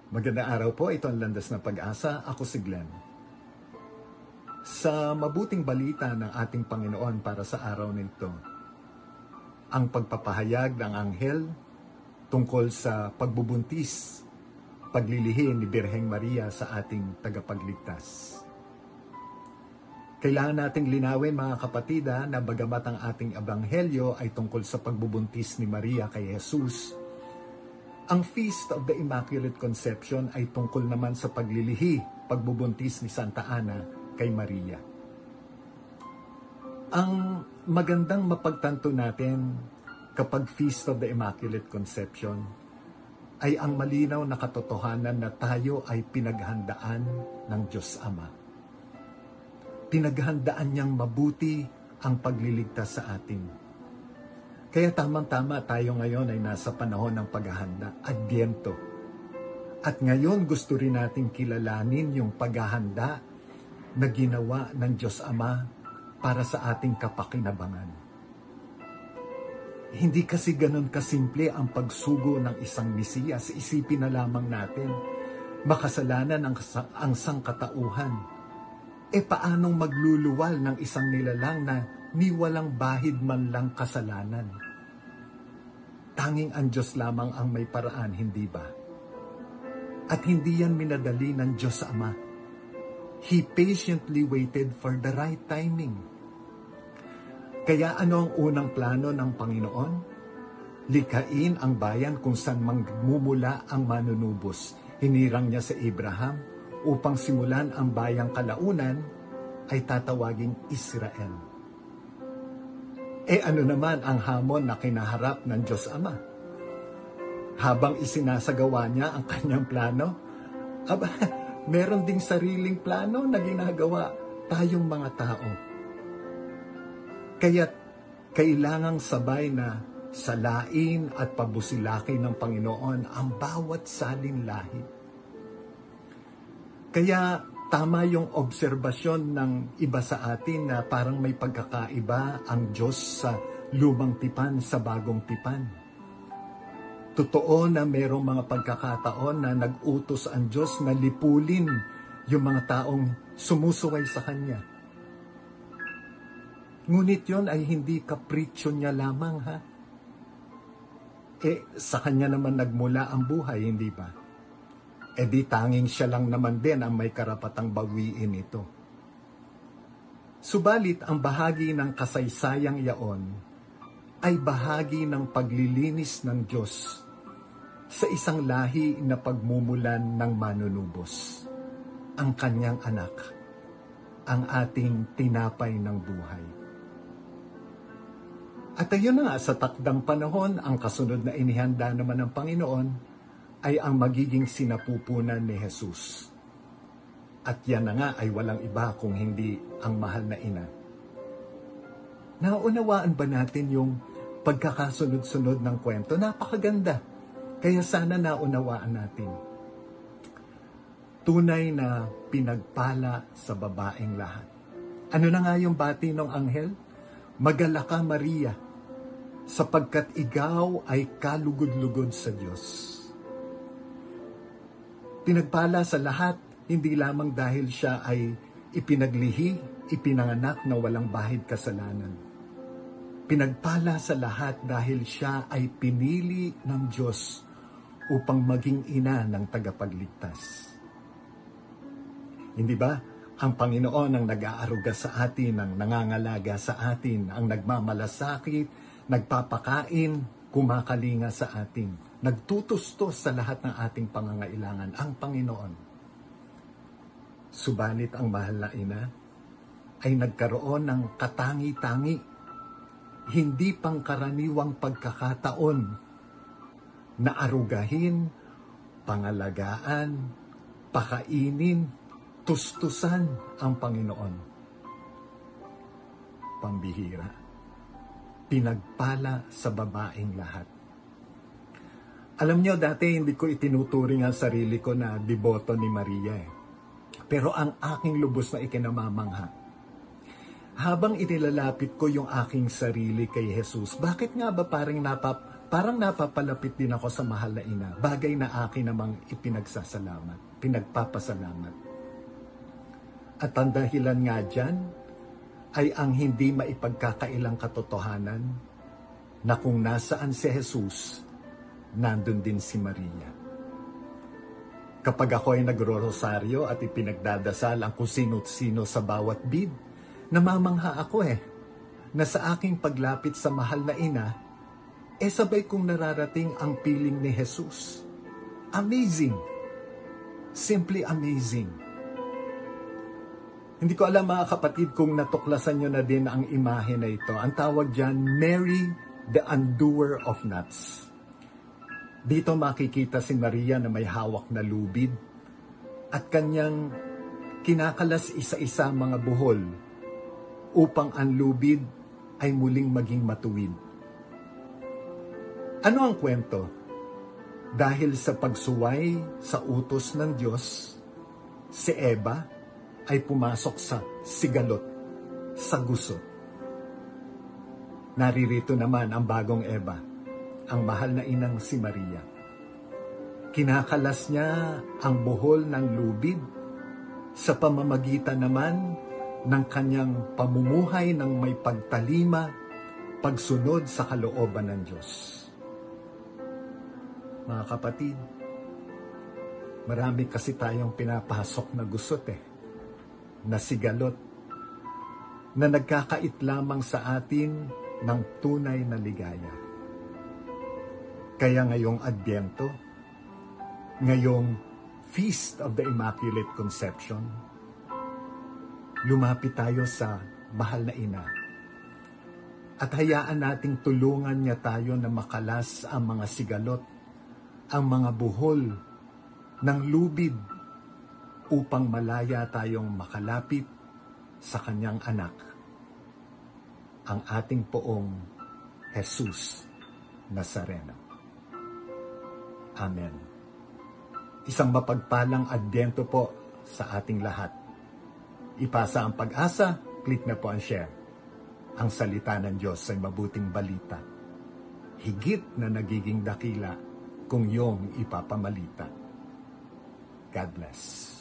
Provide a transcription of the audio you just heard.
Magandang araw po, ito ang Landas ng Pag-asa. Ako si Glenn. Sa mabuting balita ng ating Panginoon para sa araw nito, ang pagpapahayag ng anghel tungkol sa pagbubuntis, paglilihim ni Birheng Maria sa ating tagapagligtas. Kailangan nating linawin mga kapatid na bagamat ang ating ebanghelyo ay tungkol sa pagbubuntis ni Maria kay Jesus, ang Feast of the Immaculate Conception ay tungkol naman sa paglilihi, pagbubuntis ni Santa Ana kay Maria. Ang magandang mapagtanto natin kapag Feast of the Immaculate Conception ay ang malinaw na katotohanan na tayo ay pinaghandaan ng Diyos Ama. Pinaghandaan niyang mabuti ang pagliligtas sa atin. Kaya tamang-tama tayo ngayon ay nasa panahon ng paghahanda, Adbyento. At ngayon gusto rin natin kilalanin yung paghahanda na ginawa ng Diyos Ama para sa ating kapakinabangan. Hindi kasi ganun kasimple ang pagsugo ng isang Mesiyas. Isipin na lamang natin, makasalanan ang sangkatauhan. Paanong magluluwal ng isang nilalang na ni walang bahid man lang kasalanan? Tanging ang Diyos lamang ang may paraan, hindi ba? At hindi yan minadali ng Diyos Ama. He patiently waited for the right timing. Kaya ano ang unang plano ng Panginoon? Likain ang bayan kung saan magmumula ang manunubos. Hinirang niya sa Abraham upang simulan ang bayang kalaunan ay tatawaging Israel. Ano naman ang hamon na kinaharap ng Diyos Ama? Habang isinasagawa niya ang kanyang plano, meron ding sariling plano na ginagawa tayong mga tao. Kaya't kailangang sabay na salain at pabusilakin ng Panginoon ang bawat salin lahi. Kaya tama yung obserbasyon ng iba sa atin na parang may pagkakaiba ang Diyos sa lumang tipan sa bagong tipan. Totoo na mayroong mga pagkakataon na nag-utos ang Diyos na lipulin yung mga taong sumusuway sa Kanya. Ngunit yon ay hindi kapritsyo niya lamang, ha? Sa Kanya naman nagmula ang buhay, hindi ba? Di tanging siya lang naman din ang may karapatang bawiin ito. Subalit ang bahagi ng kasaysayang yaon ay bahagi ng paglilinis ng Diyos sa isang lahi na pagmumulan ng manunubos, ang kanyang anak, ang ating tinapay ng buhay. At ayun na nga, sa takdang panahon, ang kasunod na inihanda naman ng Panginoon ay ang magiging sinapupunan ni Jesus. At yan na nga ay walang iba kung hindi ang mahal na ina. Naunawaan ba natin yung pagkakasunod-sunod ng kwento? Napakaganda. Kaya sana naunawaan natin. Tunay na pinagpala sa babaeng lahat. Ano na nga yung bati ng anghel? Magalak ka, Maria, sapagkat ikaw ay kalugod-lugod sa Diyos. Pinagpala sa lahat, hindi lamang dahil siya ay ipinaglihi, ipinanganak na walang bahid kasalanan. Pinagpala sa lahat dahil siya ay pinili ng Diyos upang maging ina ng tagapagligtas. Hindi ba? Ang Panginoon ang nag-aaruga sa atin, ang nangangalaga sa atin, ang nagmamalasakit, nagpapakain, kumakalinga sa atin. Nagtutustos sa lahat ng ating pangangailangan, ang Panginoon. Subalit ang mahal na ina ay nagkaroon ng katangi-tangi, hindi pangkaraniwang pagkakataon na arugahin, pangalagaan, pakainin, tustusan ang Panginoon. Pambihira. Pinagpala sa babaeng lahat. Alam nyo, dati hindi ko itinuturing ang sarili ko na deboto ni Maria. Pero ang aking lubos na ikinamamangha, habang inilalapit ko yung aking sarili kay Jesus, bakit nga ba parang parang napapalapit din ako sa mahal na ina. Bagay na akin namang ipinagsasalamat, pinagpapasalamat. At ang dahilan nga dyan ay ang hindi maipagkakailang katotohanan na kung nasaan si Jesus, nandun din si Maria. Kapag ako ay nagro-rosaryo at ipinagdadasal ang kung sino-sino sa bawat bid, namamangha ako na sa aking paglapit sa mahal na ina, sabay kong nararating ang piling ni Jesus. Amazing! Simply amazing. Hindi ko alam mga kapatid kung natuklasan nyo na din ang imahe na ito. Ang tawag dyan, Mary the Undoer of Nuts. Dito makikita si Maria na may hawak na lubid at kanyang kinakalas isa-isa mga buhol upang ang lubid ay muling maging matuwid. Ano ang kwento? Dahil sa pagsuway sa utos ng Diyos, si Eva ay pumasok sa sigalot, sa gusot. Naririto naman ang bagong Eva, ang mahal na inang si Maria. Kinakalas niya ang buhol ng lubid sa pamamagitan naman ng kanyang pamumuhay ng may pagtalima, pagsunod sa kalooban ng Diyos. Mga kapatid, marami kasi tayong pinapasok na gusot na sigalot, na nagkakait lamang sa atin ng tunay na ligaya. Kaya ngayong Adbyento, ngayong Feast of the Immaculate Conception, lumapit tayo sa mahal na ina at hayaan nating tulungan niya tayo na makalas ang mga sigalot, ang mga buhol ng lubid upang malaya tayong makalapit sa kanyang anak, ang ating poong Jesus Nazareno. Amen. Isang mapagpalang Adbyento po sa ating lahat. Ipasa ang pag-asa, click na po ang share. Ang salita ng Diyos ay mabuting balita. Higit na nagiging dakila kung iyong ipapamalita. God bless.